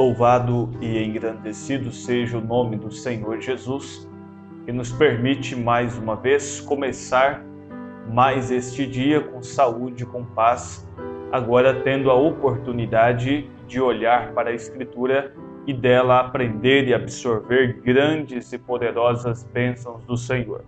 Louvado e engrandecido seja o nome do Senhor Jesus, que nos permite mais uma vez começar mais este dia com saúde, com paz, agora tendo a oportunidade de olhar para a Escritura e dela aprender e absorver grandes e poderosas bênçãos do Senhor.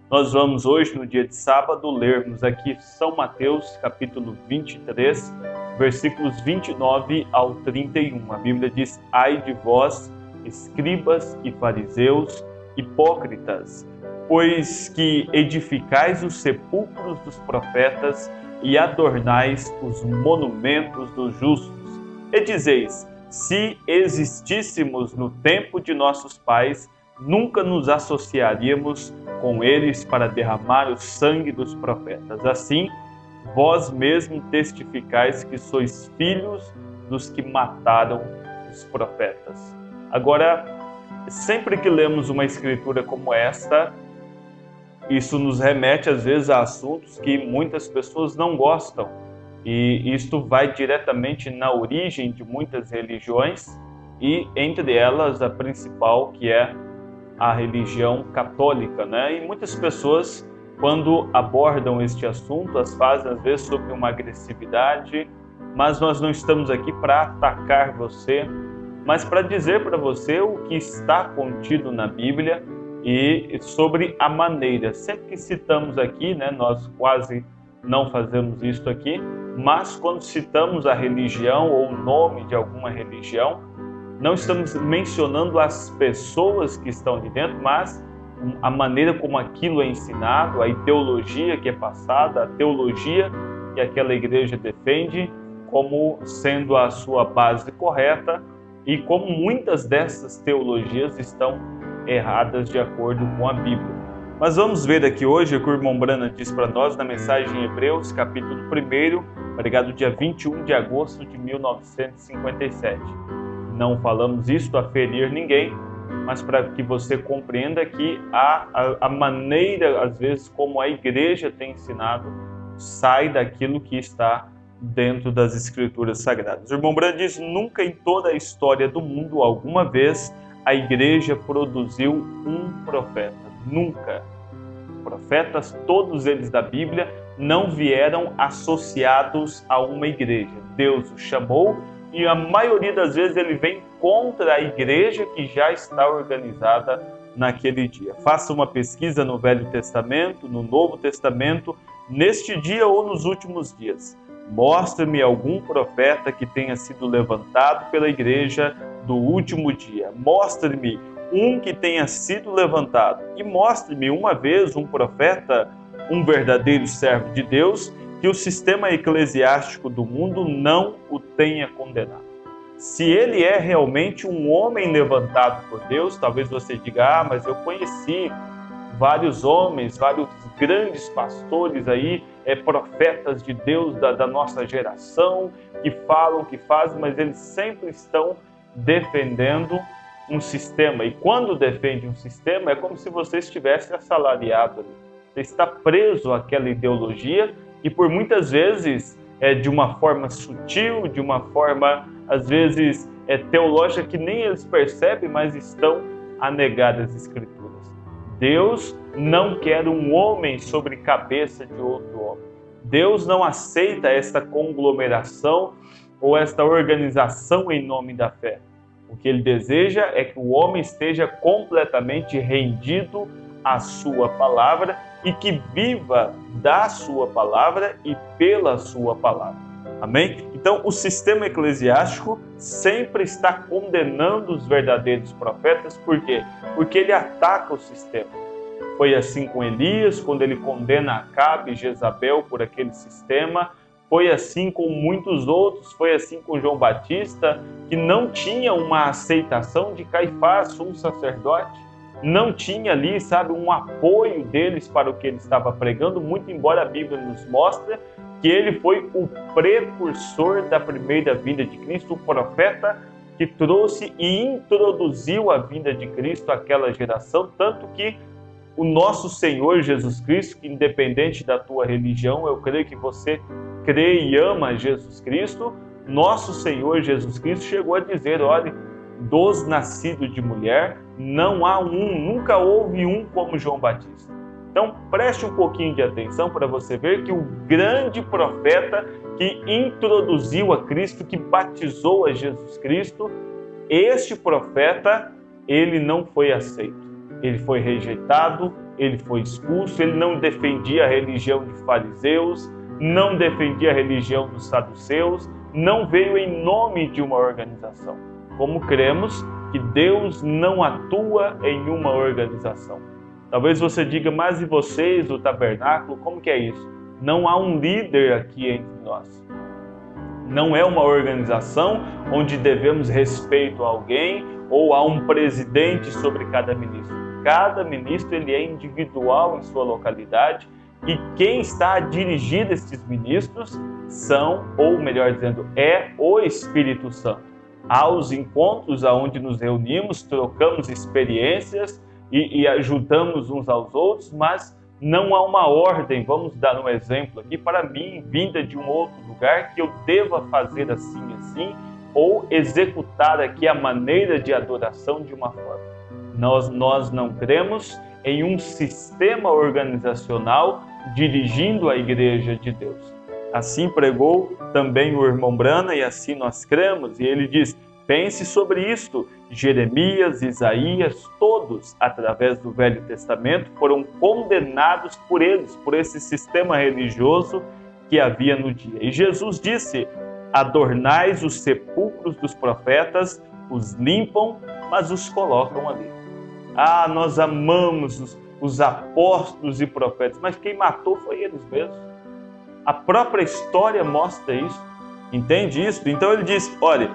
Nós vamos hoje, no dia de sábado, lermos aqui São Mateus, capítulo 23, versículos 29 ao 31. A Bíblia diz: ai de vós, escribas e fariseus, hipócritas, pois que edificais os sepulcros dos profetas e adornais os monumentos dos justos. E dizeis: se existíssemos no tempo de nossos pais, nunca nos associaríamos com eles para derramar o sangue dos profetas. Assim, vós mesmos testificais que sois filhos dos que mataram os profetas. Agora, sempre que lemos uma escritura como esta, isso nos remete às vezes a assuntos que muitas pessoas não gostam. E isto vai diretamente na origem de muitas religiões e entre elas a principal, que é a religião católica, né? E muitas pessoas, quando abordam este assunto, as fazem às vezes sob uma agressividade, mas nós não estamos aqui para atacar você, mas para dizer para você o que está contido na Bíblia e sobre a maneira. Sempre que citamos aqui, né, nós quase não fazemos isso aqui, mas quando citamos a religião ou o nome de alguma religião, não estamos mencionando as pessoas que estão ali dentro, mas a maneira como aquilo é ensinado, a ideologia que é passada, a teologia que aquela igreja defende como sendo a sua base correta e como muitas dessas teologias estão erradas de acordo com a Bíblia. Mas vamos ver aqui hoje o que o irmão Brana diz para nós na mensagem em Hebreus, capítulo 1, pregado dia 21 de agosto de 1957. Não falamos isto a ferir ninguém, mas para que você compreenda que a maneira, às vezes, como a igreja tem ensinado, sai daquilo que está dentro das Escrituras Sagradas. O irmão Brana diz: nunca em toda a história do mundo, alguma vez, a igreja produziu um profeta. Nunca. Profetas, todos eles da Bíblia, não vieram associados a uma igreja. Deus os chamou e a maioria das vezes ele vem contra a igreja que já está organizada naquele dia. Faça uma pesquisa no Velho Testamento, no Novo Testamento, neste dia ou nos últimos dias. Mostre-me algum profeta que tenha sido levantado pela igreja do último dia. Mostre-me um que tenha sido levantado. E mostre-me uma vez um profeta, um verdadeiro servo de Deus, que o sistema eclesiástico do mundo não o tenha condenado. Se ele é realmente um homem levantado por Deus, talvez você diga: mas eu conheci vários homens, vários grandes pastores aí, profetas de Deus da nossa geração, que falam, que fazem, mas eles sempre estão defendendo um sistema. E quando defende um sistema, é como se você estivesse assalariado ali. Você está preso àquela ideologia e por muitas vezes de uma forma sutil, de uma forma às vezes teológica que nem eles percebem, mas estão a negar as Escrituras. Deus não quer um homem sobre cabeça de outro homem. Deus não aceita esta conglomeração ou esta organização em nome da fé. O que ele deseja é que o homem esteja completamente rendido à sua palavra e que viva da sua palavra e pela sua palavra. Amém? Então, o sistema eclesiástico sempre está condenando os verdadeiros profetas. Por quê? Porque ele ataca o sistema. Foi assim com Elias, quando ele condena Acabe e Jezabel por aquele sistema. Foi assim com muitos outros. Foi assim com João Batista, que não tinha uma aceitação de Caifás, um sacerdote. Não tinha ali, um apoio deles para o que ele estava pregando, muito embora a Bíblia nos mostre que ele foi o precursor da primeira vinda de Cristo, o profeta que trouxe e introduziu a vinda de Cristo àquela geração, tanto que o nosso Senhor Jesus Cristo, que independente da tua religião, eu creio que você crê e ama Jesus Cristo, nosso Senhor Jesus Cristo chegou a dizer: olha, dos nascidos de mulher, não há um, nunca houve um como João Batista. Então, preste um pouquinho de atenção para você ver que o grande profeta que introduziu a Cristo, que batizou a Jesus Cristo, este profeta, ele não foi aceito. Ele foi rejeitado, ele foi expulso, ele não defendia a religião de fariseus, não defendia a religião dos saduceus, não veio em nome de uma organização. Como cremos que Deus não atua em uma organização. Talvez você diga: mas e vocês, o tabernáculo, como que é isso? Não há um líder aqui entre nós. Não é uma organização onde devemos respeito a alguém ou a um presidente sobre cada ministro. Cada ministro ele é individual em sua localidade e quem está a dirigir esses ministros são, ou melhor dizendo, é o Espírito Santo. Há os encontros onde nos reunimos, trocamos experiências e ajudamos uns aos outros, mas não há uma ordem, vamos dar um exemplo aqui, para mim, vinda de um outro lugar, que eu deva fazer assim, ou executar aqui a maneira de adoração de uma forma. Nós não cremos em um sistema organizacional dirigindo a Igreja de Deus. Assim pregou também o irmão Brana e assim nós cremos, e ele diz: pense sobre isto. Jeremias, Isaías, todos, através do Velho Testamento, foram condenados por eles, por esse sistema religioso que havia no dia. E Jesus disse: adornais os sepulcros dos profetas, os limpam, mas os colocam ali. Ah, nós amamos os apóstolos e profetas, mas quem matou foi eles mesmos. A própria história mostra isso. Entende isso? Então ele diz: olha,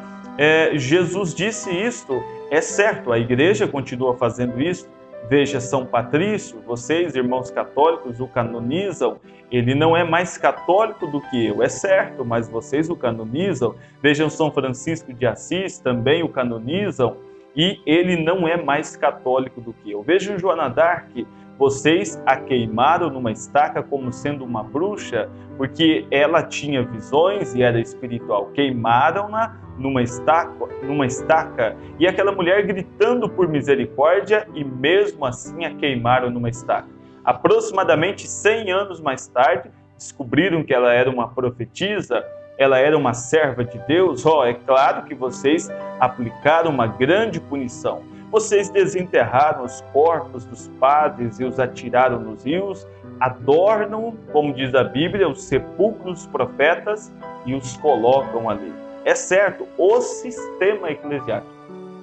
Jesus disse isto, é certo, a igreja continua fazendo isso. Veja São Patrício, vocês, irmãos católicos, o canonizam. Ele não é mais católico do que eu, é certo, mas vocês o canonizam. Vejam São Francisco de Assis, também o canonizam, e ele não é mais católico do que eu. Vejam Joana d'Arc, vocês a queimaram numa estaca como sendo uma bruxa, porque ela tinha visões e era espiritual. Queimaram-na numa estaca, e aquela mulher gritando por misericórdia, e mesmo assim a queimaram numa estaca. Aproximadamente 100 anos mais tarde, descobriram que ela era uma profetisa, ela era uma serva de Deus. É claro que vocês aplicaram uma grande punição. Vocês desenterraram os corpos dos padres e os atiraram nos rios, adornam, como diz a Bíblia, os sepulcros dos profetas e os colocam ali. É certo, o sistema eclesiástico.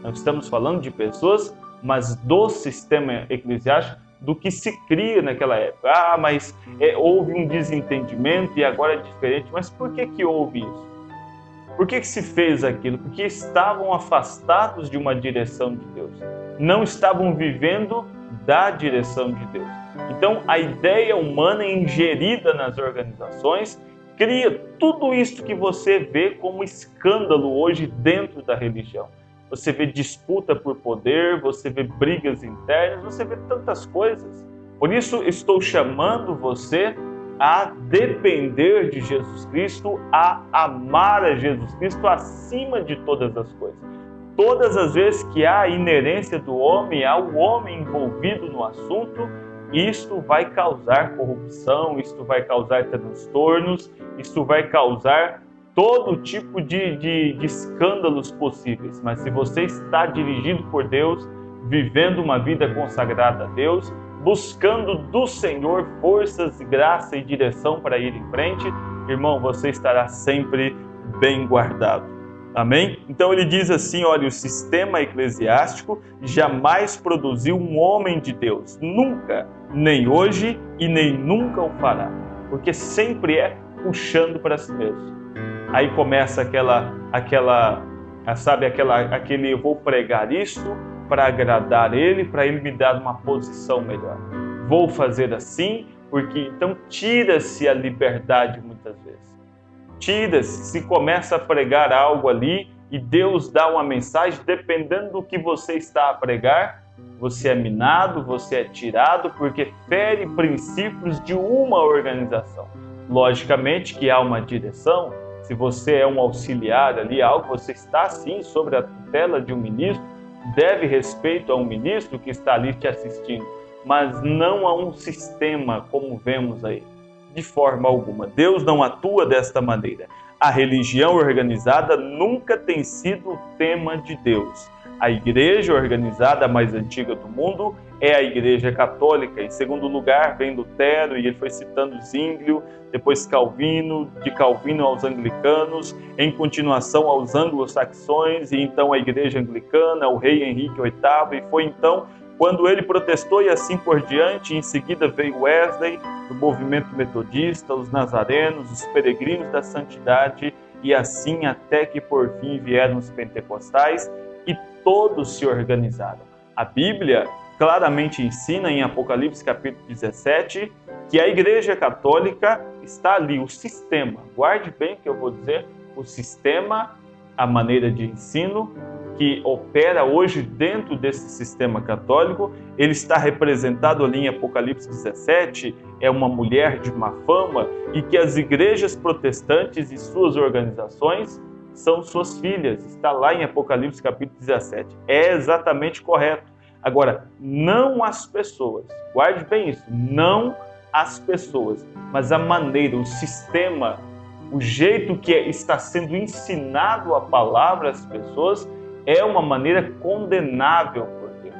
Não estamos falando de pessoas, mas do sistema eclesiástico, do que se cria naquela época. Mas houve um desentendimento e agora é diferente. Mas por que houve isso? Por que se fez aquilo? Porque estavam afastados de uma direção de Deus. Não estavam vivendo da direção de Deus. Então, a ideia humana ingerida nas organizações cria tudo isso que você vê como escândalo hoje dentro da religião. Você vê disputa por poder, você vê brigas internas, você vê tantas coisas. Por isso, estou chamando você a depender de Jesus Cristo, a amar a Jesus Cristo acima de todas as coisas. Todas as vezes que há a inerência do homem, há o homem envolvido no assunto, isto vai causar corrupção, isto vai causar transtornos, isto vai causar todo tipo de escândalos possíveis. Mas se você está dirigido por Deus, vivendo uma vida consagrada a Deus, buscando do Senhor forças, graça e direção para ir em frente, irmão, você estará sempre bem guardado. Amém? Então ele diz assim, olha, o sistema eclesiástico jamais produziu um homem de Deus, nunca, nem hoje e nem nunca o fará, porque sempre é puxando para si mesmo. Aí começa aquele eu vou pregar isto para agradar ele, para ele me dar uma posição melhor. Vou fazer assim, porque então tira-se a liberdade muitas vezes. Tira-se, se começa a pregar algo ali e Deus dá uma mensagem, dependendo do que você está a pregar, você é minado, você é tirado, porque fere princípios de uma organização. Logicamente que há uma direção, Se você é um auxiliar ali, algo, você está sim sobre a tutela de um ministro, deve respeito a um ministro que está ali te assistindo, mas não a um sistema como vemos aí, de forma alguma. Deus não atua desta maneira. A religião organizada nunca tem sido o tema de Deus. A igreja organizada mais antiga do mundo é a Igreja Católica. Em segundo lugar vem Lutero, e ele foi citando Zwinglio, depois Calvino, de Calvino aos anglicanos, em continuação aos anglo-saxões, e então a Igreja Anglicana, o rei Henrique VIII, e foi então quando ele protestou e assim por diante. Em seguida veio Wesley, do movimento metodista, os nazarenos, os peregrinos da santidade, e assim até que por fim vieram os pentecostais, e todos se organizaram. A Bíblia claramente ensina em Apocalipse capítulo 17 que a Igreja Católica está ali, o sistema, guarde bem o que eu vou dizer, o sistema, a maneira de ensino que opera hoje dentro desse sistema católico, ele está representado ali em Apocalipse 17, é uma mulher de má fama, e que as igrejas protestantes e suas organizações são suas filhas, está lá em Apocalipse capítulo 17. É exatamente correto. Agora, não as pessoas, guarde bem isso, não as pessoas, mas a maneira, o sistema, o jeito que está sendo ensinado a palavra às pessoas é uma maneira condenável por Deus.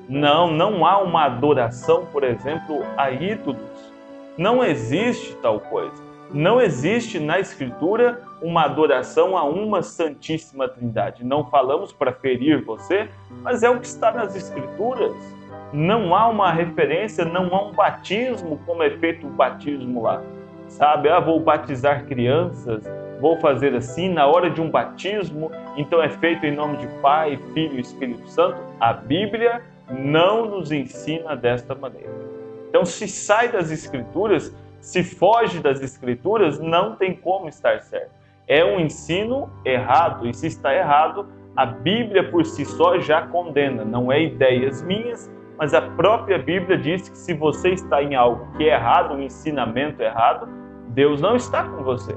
Não há uma adoração, por exemplo, a ídolos. Não existe tal coisa. Não existe na Escritura uma adoração a uma Santíssima Trindade. Não falamos para ferir você, mas é o que está nas Escrituras. Não há uma referência, não há um batismo como é feito o batismo lá. Sabe, vou batizar crianças, vou fazer assim, na hora de um batismo, então é feito em nome de Pai, Filho e Espírito Santo. A Bíblia não nos ensina desta maneira. Então, se sai das Escrituras, se foge das Escrituras, não tem como estar certo. É um ensino errado, e se está errado, a Bíblia por si só já condena. Não é ideias minhas, mas a própria Bíblia diz que se você está em algo que é errado, um ensinamento errado, Deus não está com você.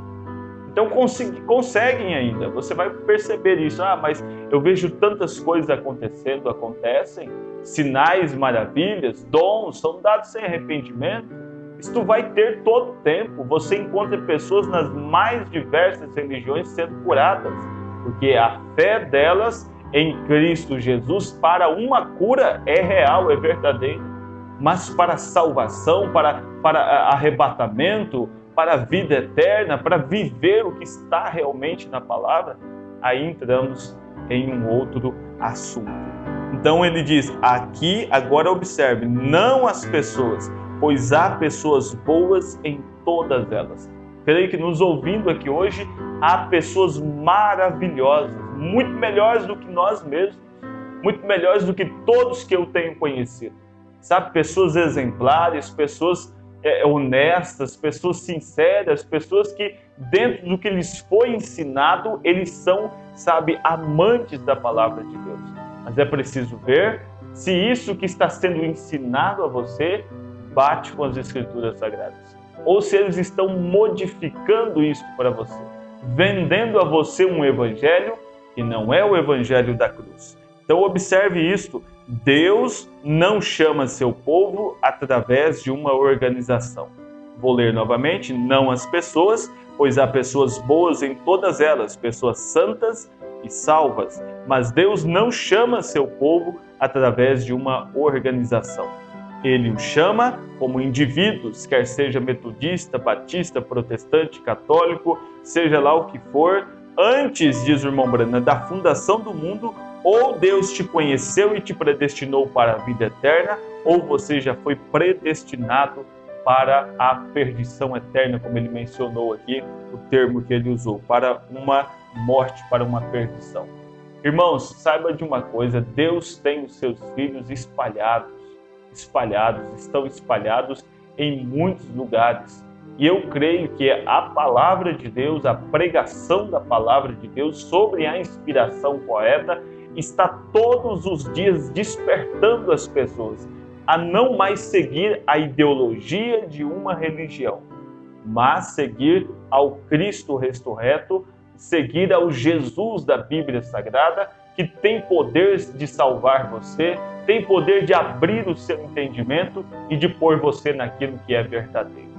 Então conseguem ainda, você vai perceber isso. Mas eu vejo tantas coisas acontecendo, acontecem, sinais, maravilhas, dons são dados sem arrependimento. Isto vai ter todo o tempo. Você encontra pessoas nas mais diversas religiões sendo curadas, porque a fé delas em Cristo Jesus para uma cura é real, é verdadeira. Mas para salvação, para arrebatamento, para a vida eterna, para viver o que está realmente na palavra, aí entramos em um outro assunto. Então ele diz, aqui agora observe, não as pessoas, pois há pessoas boas em todas elas. Creio que nos ouvindo aqui hoje, há pessoas maravilhosas, muito melhores do que nós mesmos, muito melhores do que todos que eu tenho conhecido. Sabe, pessoas exemplares, pessoas honestas, pessoas sinceras, pessoas que dentro do que lhes foi ensinado, eles são, sabe, amantes da palavra de Deus. Mas é preciso ver se isso que está sendo ensinado a você bate com as Escrituras Sagradas. Ou se eles estão modificando isso para você, vendendo a você um evangelho que não é o evangelho da cruz. Então observe isto, Deus não chama seu povo através de uma organização. Vou ler novamente, não as pessoas, pois há pessoas boas em todas elas, pessoas santas e salvas. Mas Deus não chama seu povo através de uma organização. Ele o chama como indivíduos, quer seja metodista, batista, protestante, católico, seja lá o que for. Antes, diz o irmão Branham, da fundação do mundo, ou Deus te conheceu e te predestinou para a vida eterna, ou você já foi predestinado para a perdição eterna, como ele mencionou aqui, o termo que ele usou, para uma morte, para uma perdição. Irmãos, saiba de uma coisa, Deus tem os seus filhos estão espalhados em muitos lugares. E eu creio que a palavra de Deus, a pregação da palavra de Deus sobre a inspiração correta, está todos os dias despertando as pessoas a não mais seguir a ideologia de uma religião, mas seguir ao Cristo ressurreto, seguir ao Jesus da Bíblia Sagrada, que tem poder de salvar você, tem poder de abrir o seu entendimento e de pôr você naquilo que é verdadeiro.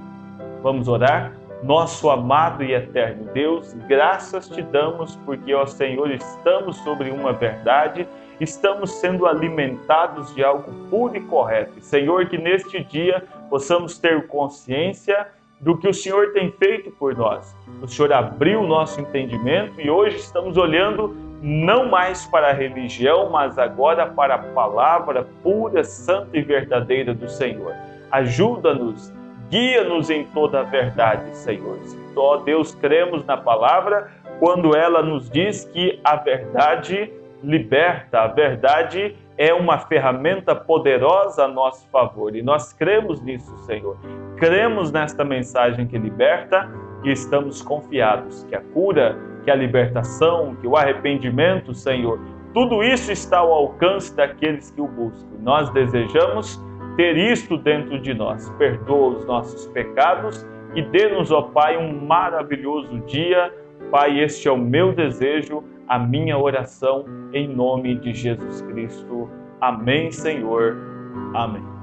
Vamos orar? Nosso amado e eterno Deus, graças te damos porque, ó Senhor, estamos sobre uma verdade, estamos sendo alimentados de algo puro e correto. Senhor, que neste dia possamos ter consciência do que o Senhor tem feito por nós. O Senhor abriu o nosso entendimento e hoje estamos olhando não mais para a religião, mas agora para a palavra pura, santa e verdadeira do Senhor. Ajuda-nos, guia-nos em toda a verdade, Senhor. Ó Deus, cremos na palavra quando ela nos diz que a verdade liberta, a verdade é uma ferramenta poderosa a nosso favor. E nós cremos nisso, Senhor. Cremos nesta mensagem que liberta e estamos confiados que a cura, que a libertação, que o arrependimento, Senhor, tudo isso está ao alcance daqueles que o buscam. Nós desejamos ter isto dentro de nós. Perdoa os nossos pecados e dê-nos, ó Pai, um maravilhoso dia. Pai, este é o meu desejo, a minha oração, em nome de Jesus Cristo. Amém, Senhor. Amém.